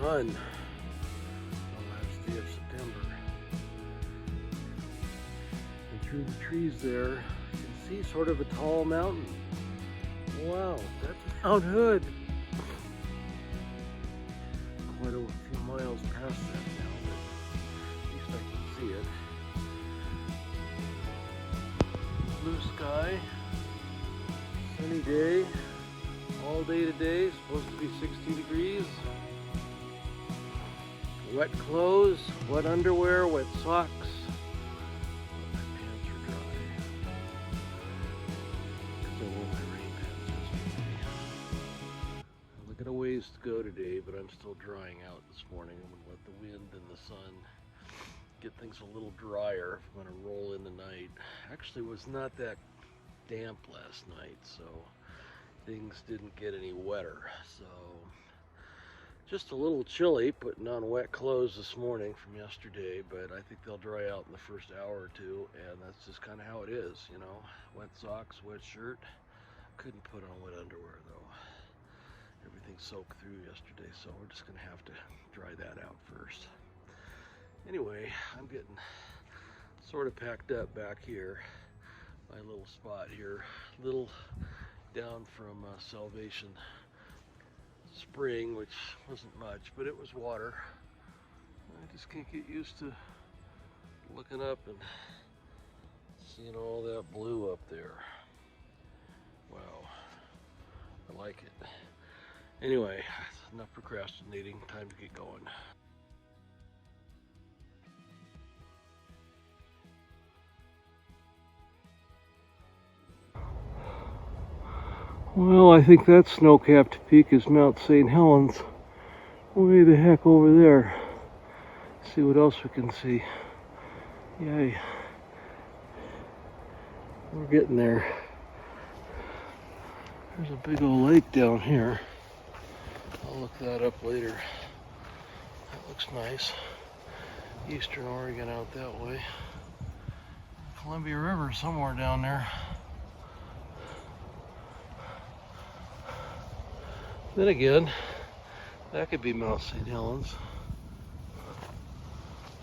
sun. The last day of September. And through the trees there, you can see sort of a tall mountain. Wow, that's Mount Hood. Quite a few miles past that now, but at least I can see it. Blue sky, sunny day, all day today, supposed to be 60 degrees. Wet clothes, wet underwear, wet socks. My pants are dry. Because I wore my rain pants yesterday. Look at a ways to go today, but I'm still drying out this morning. I'm going to let the wind and the sun get things a little drier if I'm going to roll in the night. Actually, it was not that damp last night, so things didn't get any wetter. So just a little chilly putting on wet clothes this morning from yesterday, but I think they'll dry out in the first hour or two, and that's just kind of how it is, you know. Wet socks, wet shirt. Couldn't put on wet underwear though. Everything soaked through yesterday, so we're just gonna have to dry that out first. Anyway, I'm getting sort of packed up back here. My little spot here, little down from Salvation Spring, which wasn't much, but it was water. I just can't get used to looking up and seeing all that blue up there. Wow, I like it. Anyway, enough procrastinating, time to get going. Well, I think that snow-capped peak is Mount St. Helens. Way the heck over there. See what else we can see. Yay. We're getting there. There's a big old lake down here. I'll look that up later. That looks nice. Eastern Oregon out that way. Columbia River somewhere down there. Then again, that could be Mount St. Helens.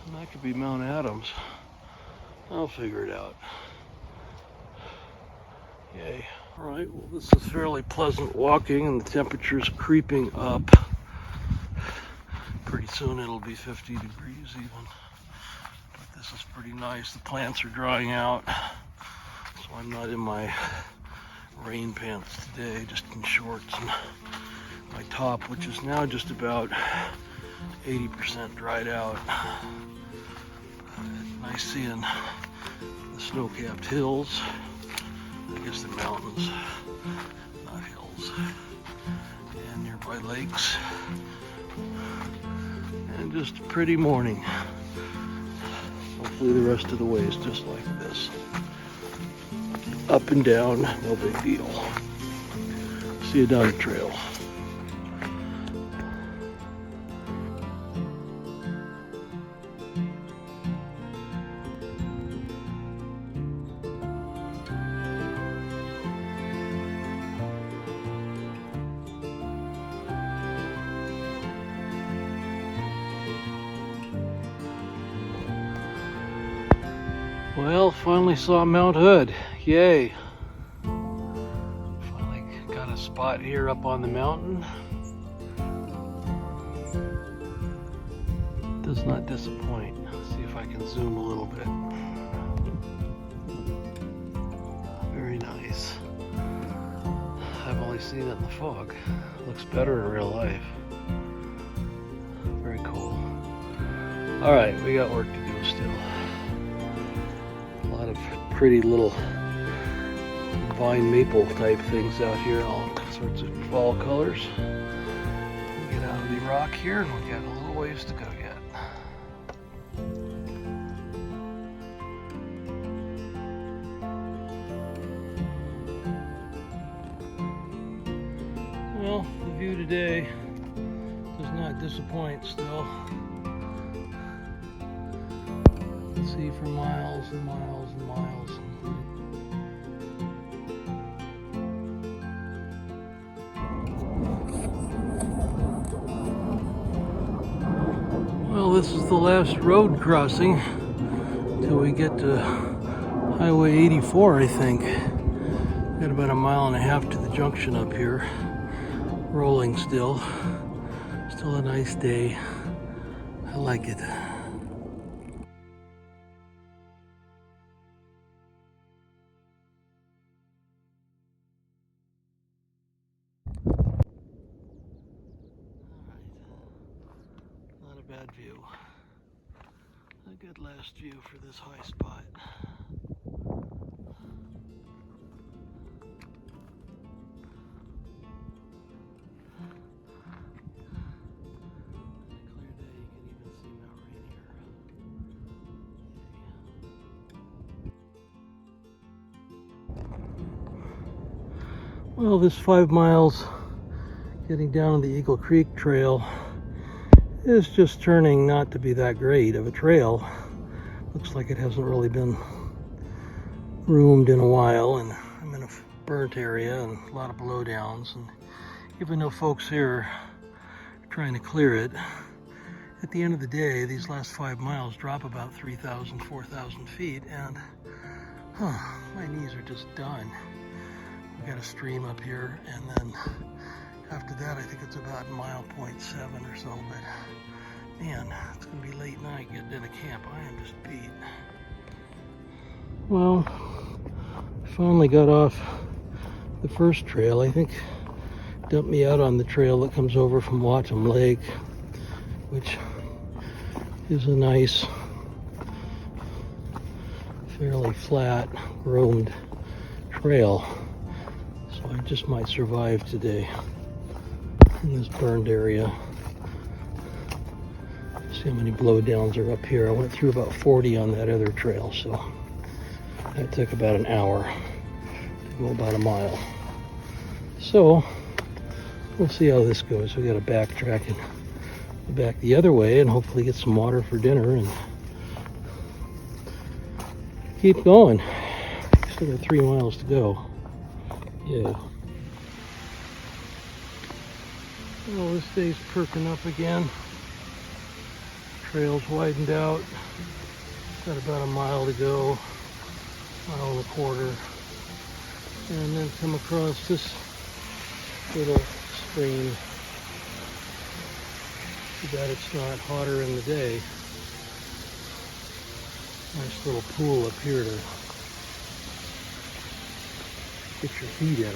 And that could be Mount Adams. I'll figure it out. Yay. Alright, well this is fairly pleasant walking and the temperature's creeping up. Pretty soon it'll be 50 degrees even. But this is pretty nice. The plants are drying out. So I'm not in my rain pants today, just in shorts and my top, which is now just about 80% dried out. Nice seeing the snow-capped hills. I guess they're mountains, not hills. And nearby lakes. And just a pretty morning. Hopefully the rest of the way is just like this. Up and down, no big deal. See you down the trail. Well, finally saw Mount Hood. Yay. Finally got a spot here up on the mountain. Does not disappoint. Let's see if I can zoom a little bit. Very nice. I've only seen it in the fog. Looks better in real life. Very cool. Alright, we got work to do still. A lot of pretty little vine maple type things out here, all sorts of fall colors. We get out of the rock here and we got a little ways to go yet. Well, the view today does not disappoint still. See for miles and miles and miles. Well, this is the last road crossing till we get to Highway 84, I think. Got about a mile and a half to the junction up here. Rolling still. Still a nice day. I like it. Not a bad view. A good last view for this high spot. Well, this 5 miles getting down the Eagle Creek Trail is just turning not to be that great of a trail. Looks like it hasn't really been groomed in a while, and I'm in a burnt area and a lot of blowdowns, and even though folks here are trying to clear it, at the end of the day, these last 5 miles drop about 3,000, 4,000 feet, and my knees are just done. We've got a stream up here, and then after that I think it's about mile 0.7 or so, but man, it's gonna be late night getting into camp. I am just beat. Well, I finally got off the first trail. I think dumped me out on the trail that comes over from Watcham Lake, which is a nice, fairly flat, groomed trail. So I just might survive today in this burned area. See how many blowdowns are up here. I went through about 40 on that other trail, so that took about an hour to go about a mile. So we'll see how this goes. We got to backtrack and go back the other way and hopefully get some water for dinner and keep going. Still got 3 miles to go. Yeah. Well, this day's perking up again. Trail's widened out. Got about a mile to go, mile and a quarter, and then come across this little stream. Too bad it's not hotter in the day. Nice little pool up here to get your feet in.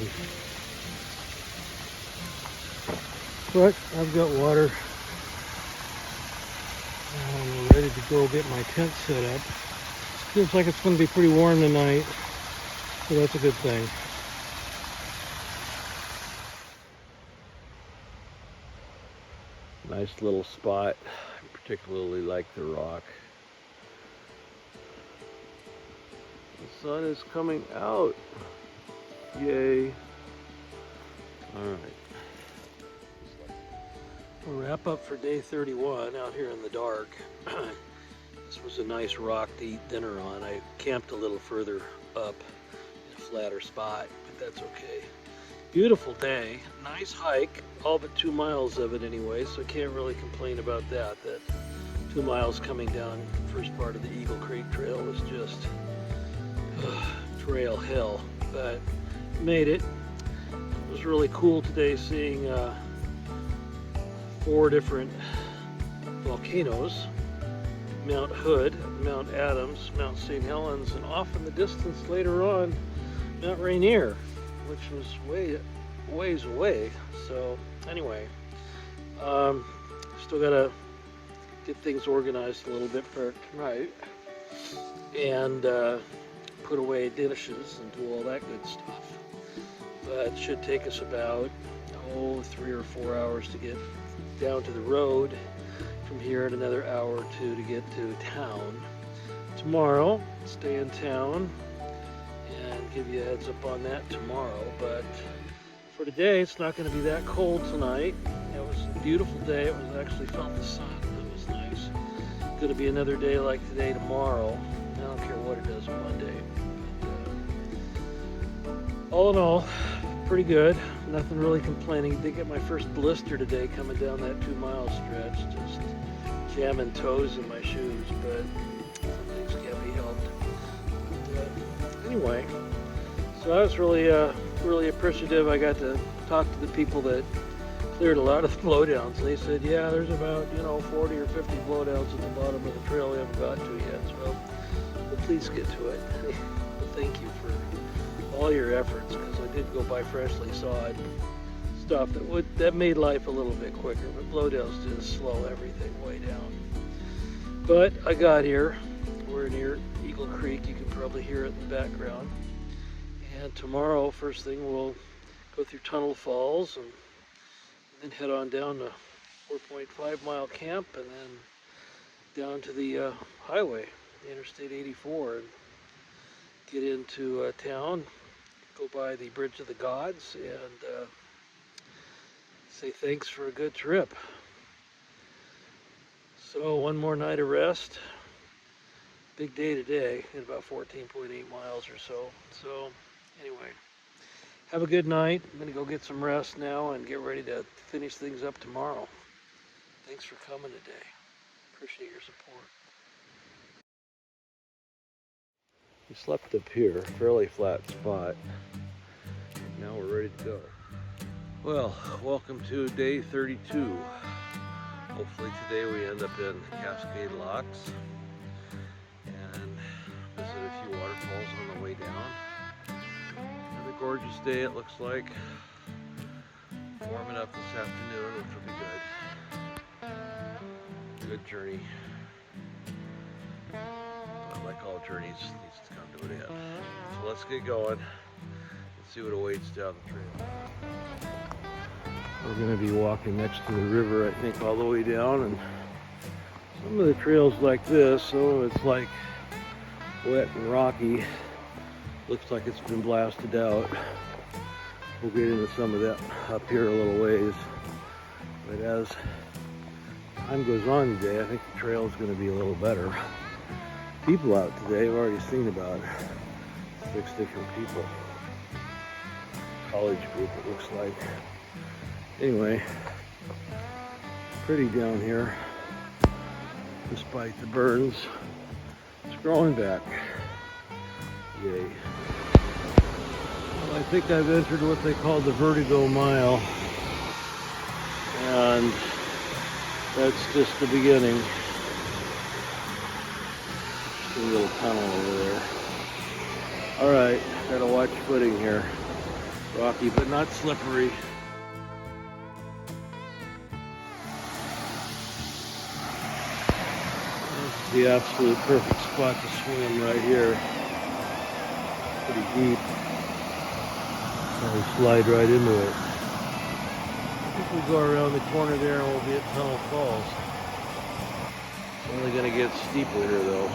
But I've got water. I'm ready to go get my tent set up. Seems like it's going to be pretty warm tonight, so that's a good thing. Nice little spot. I particularly like the rock. The sun is coming out. Yay. Alright. We'll wrap up for day 31 out here in the dark. This was a nice rock to eat dinner on. I camped a little further up in a flatter spot, but that's okay. Beautiful day, nice hike, all but 2 miles of it anyway, so I can't really complain about that. That 2 miles coming down the first part of the Eagle Creek Trail was just trail hell, but made it. It was really cool today seeing 4 different volcanoes: Mount Hood, Mount Adams, Mount St. Helens, and off in the distance later on, Mount Rainier, which was ways away. So anyway, still gotta get things organized a little bit for tonight, and put away dishes and do all that good stuff. But it should take us about 3 or 4 hours to get down to the road from here, and another hour or 2 to get to town. Tomorrow, stay in town and give you a heads up on that tomorrow. But for today, it's not going to be that cold tonight. It was a beautiful day. It was actually felt the sun. It was nice. It's going to be another day like today tomorrow. I don't care what it does on Monday. But, all in all, pretty good. Nothing really complaining. Did get my first blister today coming down that 2-mile stretch. Just jamming toes in my shoes, but some things can't be helped. But, anyway, so I was really appreciative. I got to talk to the people that cleared a lot of the blowdowns. They said, yeah, there's about 40 or 50 blowdowns at the bottom of the trail we haven't got to yet. So we'll please get to it. Thank you for all your efforts, because I did go buy freshly sawed stuff that made life a little bit quicker, but blowdowns just slow everything way down. But I got here. We're near Eagle Creek. You can probably hear it in the background. And tomorrow, first thing, we'll go through Tunnel Falls and then head on down to 4.5-mile camp, and then down to the highway, the Interstate 84, and get into town, go by the Bridge of the Gods, and say thanks for a good trip. So one more night of rest. Big day today, at about 14.8 miles or so. So anyway, have a good night. I'm going to go get some rest now and get ready to finish things up tomorrow. Thanks for coming today. Appreciate your support. We slept up here, fairly flat spot. Now we're ready to go. Well, welcome to day 32. Hopefully today we end up in Cascade Locks and visit a few waterfalls on the way down. Another gorgeous day it looks like. Warming up this afternoon, which will be good. Good journey. But like all journeys, needs to come to an end. So let's get going and see what awaits down the trail. We're going to be walking next to the river, I think, all the way down, and some of the trails like this, so it's like wet and rocky. Looks like it's been blasted out. We'll get into some of that up here a little ways. But as time goes on today, I think the trail is going to be a little better. People out today, I've already seen about 6 different people. College group, it looks like. Anyway, pretty down here, despite the burns. It's growing back. Yay. Well, I think I've entered what they call the Vertigo Mile, and that's just the beginning. Just a little tunnel over there. All right, gotta watch footing here. Rocky, but not slippery. The absolute perfect spot to swim right here. Pretty deep. So we slide right into it. I think we go around the corner there and we'll be at Tunnel Falls. It's only going to get steeper here though.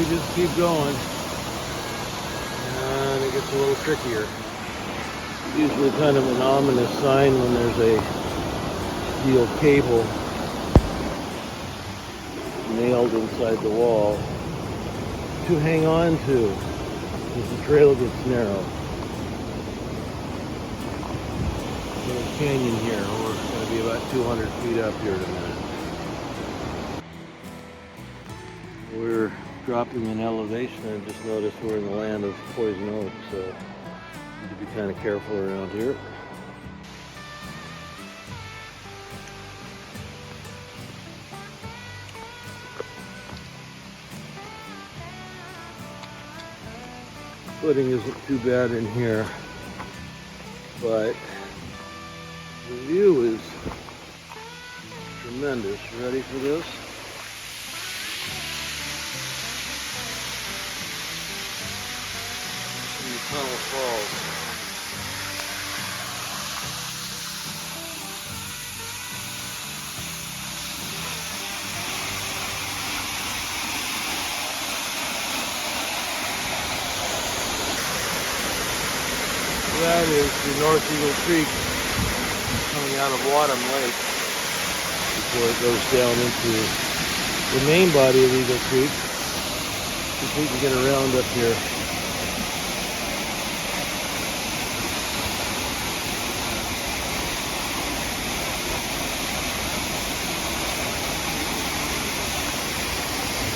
Just keep going, and it gets a little trickier. Usually kind of an ominous sign when there's a steel cable nailed inside the wall to hang on to as the trail gets narrow. Little canyon here. We're going to be about 200 feet up here in a minute. We're dropping in elevation, and just noticed we're in the land of poison oak, so need to be kind of careful around here. Footing isn't too bad in here, but the view is tremendous. Ready for this? Tunnel Falls. run is the North Eagle Creek coming out of Wadham Lake before it goes down into the main body of Eagle Creek. See if we can get around up here.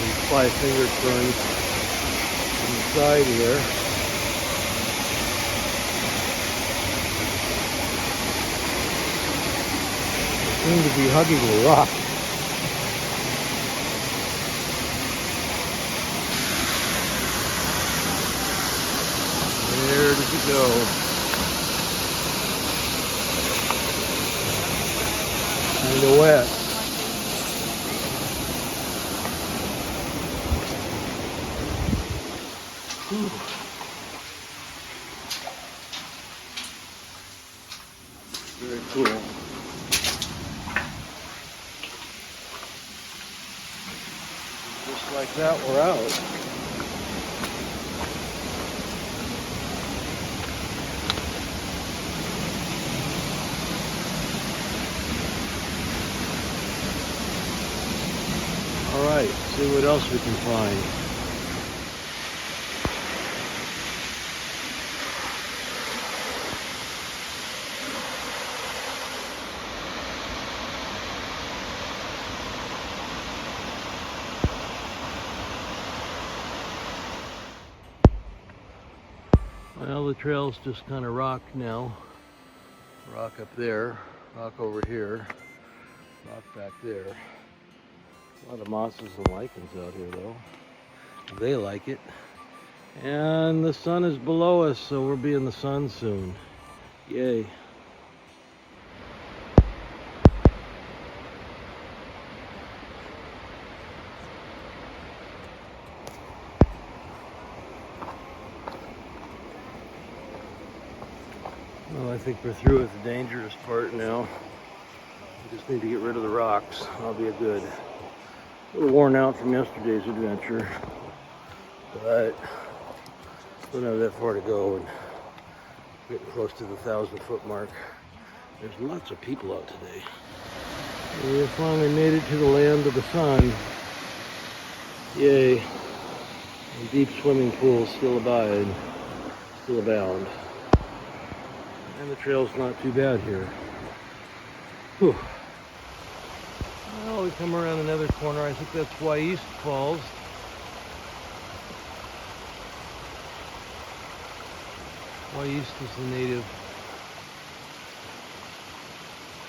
These 5-fingered ferns on the side here. They seem to be hugging the rock. Where does it go? Kinda wet. Whew. Very cool. Just like that, we're out. Alright, see what else we can find. Well, the trail's just kind of rock now. Rock up there, rock over here, rock back there. A lot of mosses and lichens out here though. They like it. And the sun is below us, so we'll be in the sun soon. Yay. Well, I think we're through with the dangerous part now. We just need to get rid of the rocks. That'll be a good. A little worn out from yesterday's adventure, but we don't have that far to go and getting close to the 1,000-foot mark. There's lots of people out today. We have finally made it to the land of the sun. Yay. And deep swimming pools still abound. And the trail's not too bad here. Whew. Well, we come around another corner. I think that's East Falls. East is the native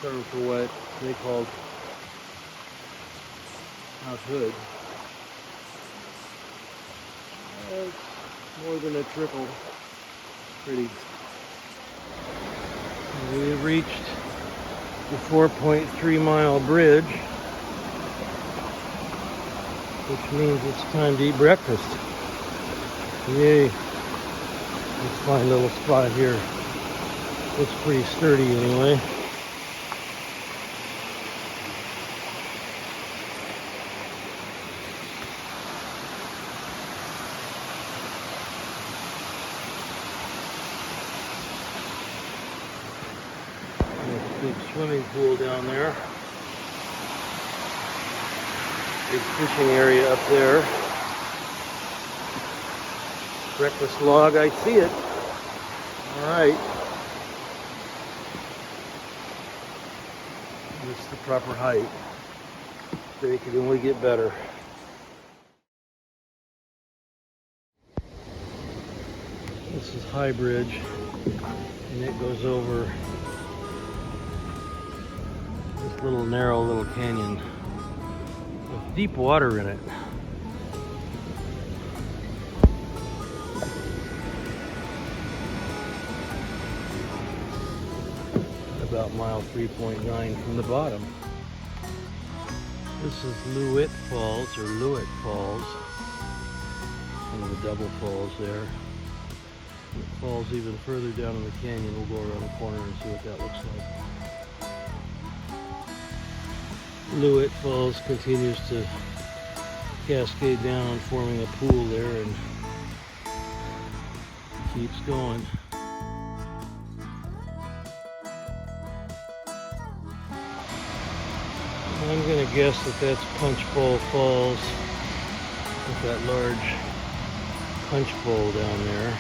term for what they called Mount Hood. It's more than a trickle. Pretty. And we have reached the 4.3-mile bridge, which means it's time to eat breakfast. Yay. Let's find a little spot here. Looks pretty sturdy anyway. There's a big swimming pool down there. Big fishing area up there. Breakfast log, I see it. All right. It's the proper height. They could only get better. This is High Bridge, and it goes over this narrow little canyon with deep water in it. About mile 3.9 from the bottom. This is Lewitt Falls, or Lewitt Falls. One of the double falls there. It falls even further down in the canyon. We'll go around the corner and see what that looks like. Lewitt Falls continues to cascade down, forming a pool there, and keeps going. I'm going to guess that that's Punch Bowl Falls with that large punch bowl down there.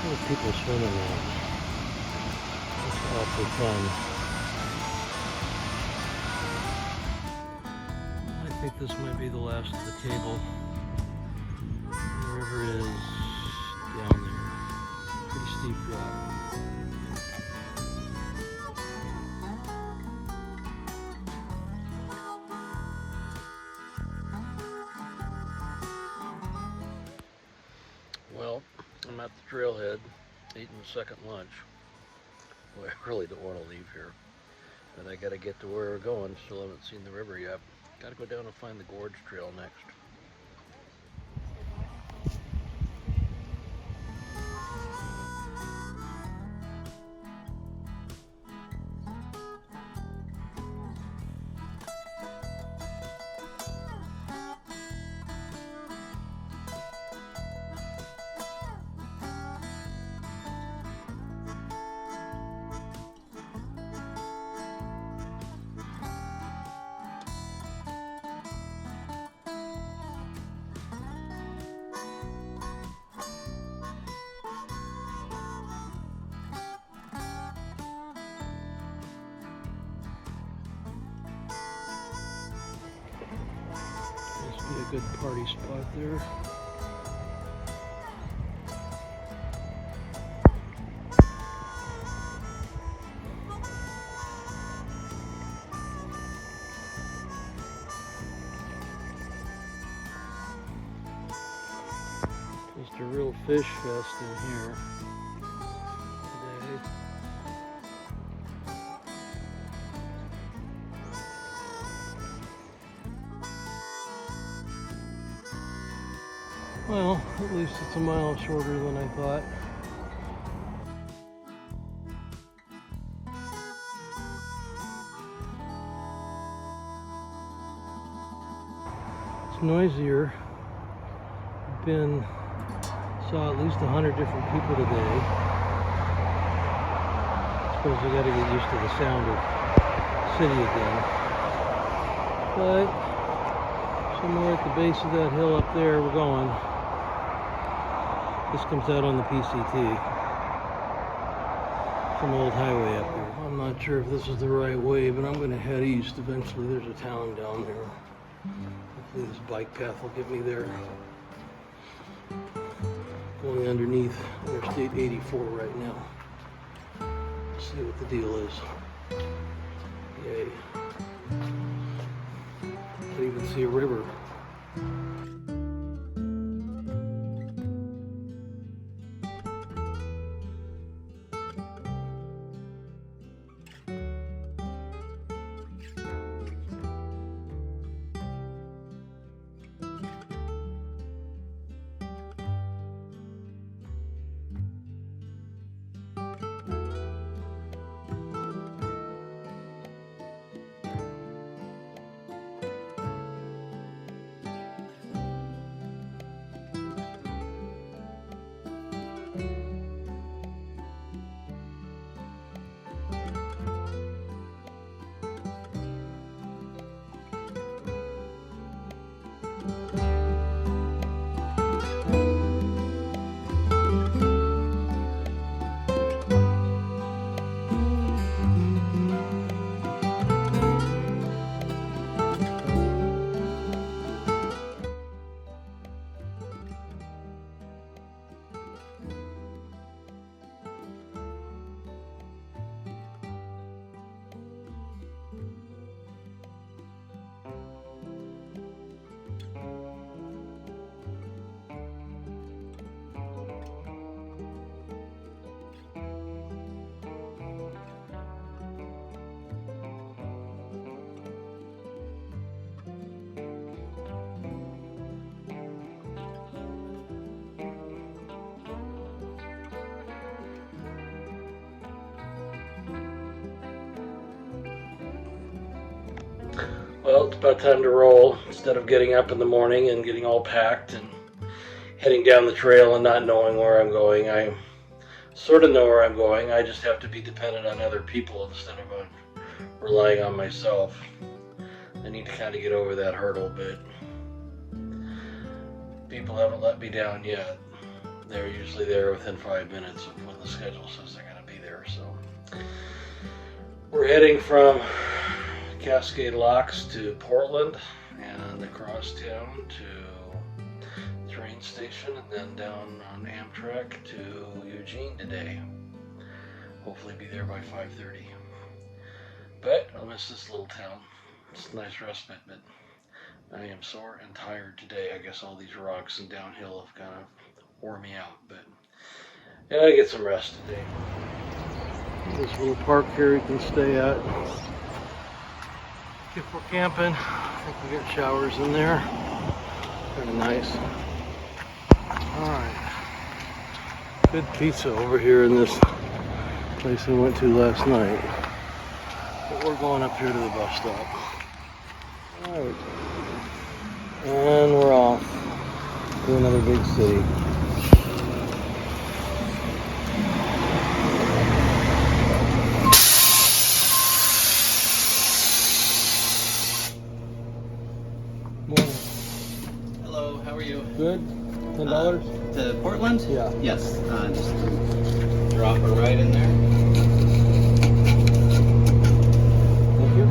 There's people swimming in it. It's awfully fun. I think this might be the last of the cable. The river is down there. Pretty steep drop. Well, I'm at the trailhead, eating the second lunch. Boy, I really don't want to leave here. And I gotta get to where we're going. Still haven't seen the river yet. Gotta go down and find the gorge trail next. Must be a good party spot there. Just a real fish fest in here today. Well, at least it's a mile shorter than I thought. It's noisier. Saw at least 100 different people today. I suppose I gotta get used to the sound of the city again. But somewhere at the base of that hill up there we're going. This comes out on the PCT. Some old highway up here. I'm not sure if this is the right way, but I'm gonna head east. Eventually there's a town down there. Hopefully this bike path will get me there. Going underneath Interstate 84 right now. Let's see what the deal is. Yay. I can even see a river. Well, it's about time to roll. Instead of getting up in the morning and getting all packed and heading down the trail and not knowing where I'm going, I sort of know where I'm going. I just have to be dependent on other people instead of relying on myself. I need to kind of get over that hurdle, but people haven't let me down yet. They're usually there within 5 minutes of when the schedule says they're going to be there. So we're heading from Cascade Locks to Portland and across town to the train station and then down on Amtrak to Eugene today. Hopefully be there by 5:30. But I'll miss this little town. It's a nice respite, but I am sore and tired today. I guess all these rocks and downhill have kind of wore me out, but yeah, I get some rest today. This little park here you can stay at if we're camping. I think we got showers in there. Kind of nice. Alright. Good pizza over here in this place we went to last night. But we're going up here to the bus stop. Alright. And we're off to another big city. Hello, how are you? Good? $10? To Portland? Yeah. Yes, just drop it right in there. Thank you.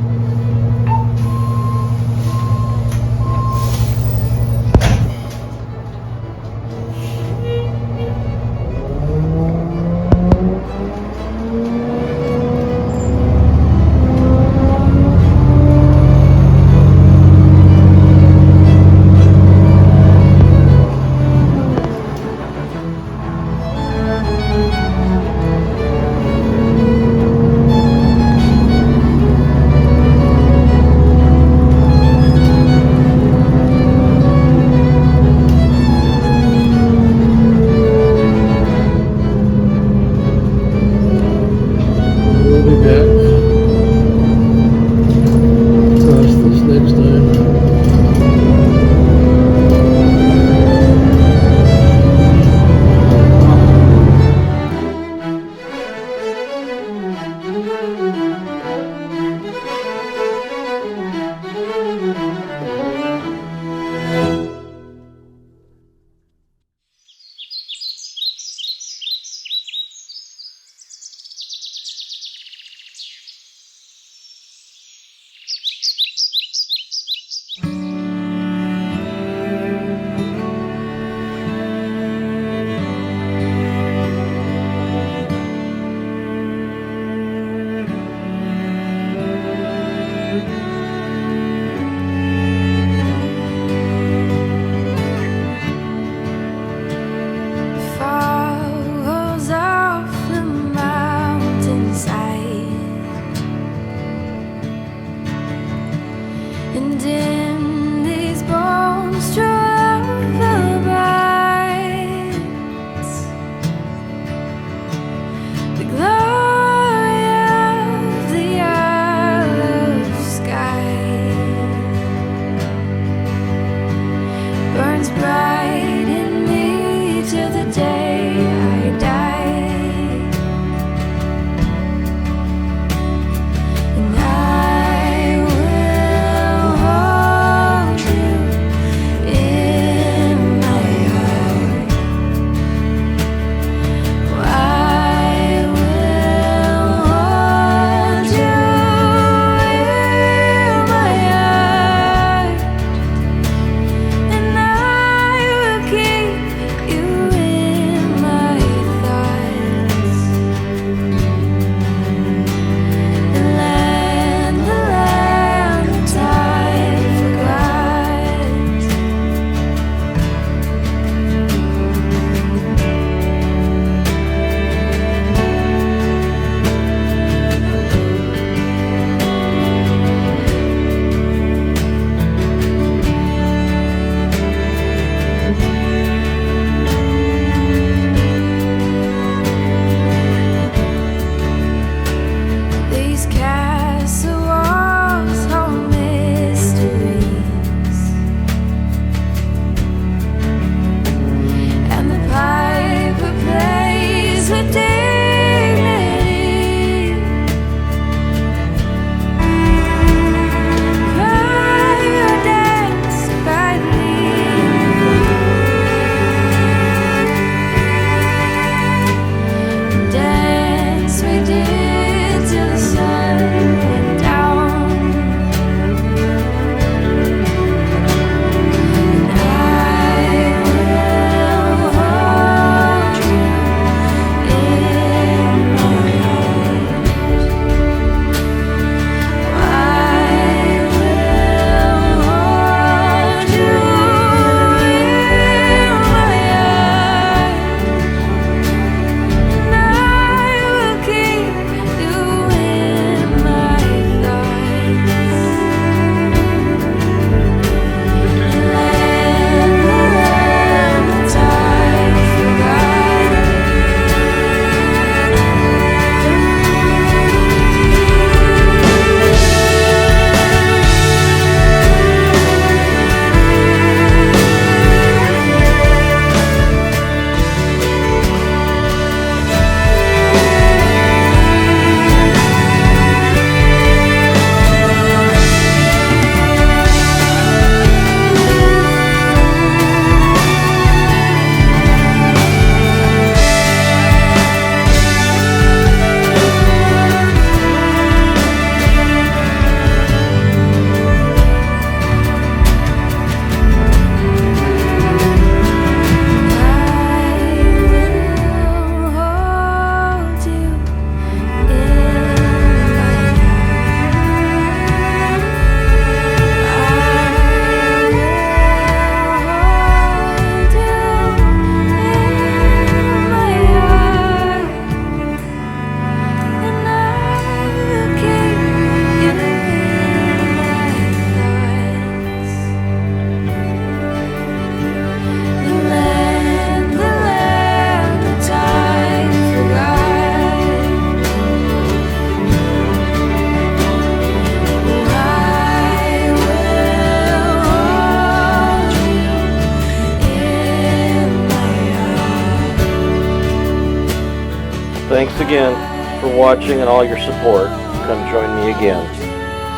Thanks again for watching and all your support. Come join me again.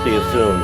See you soon.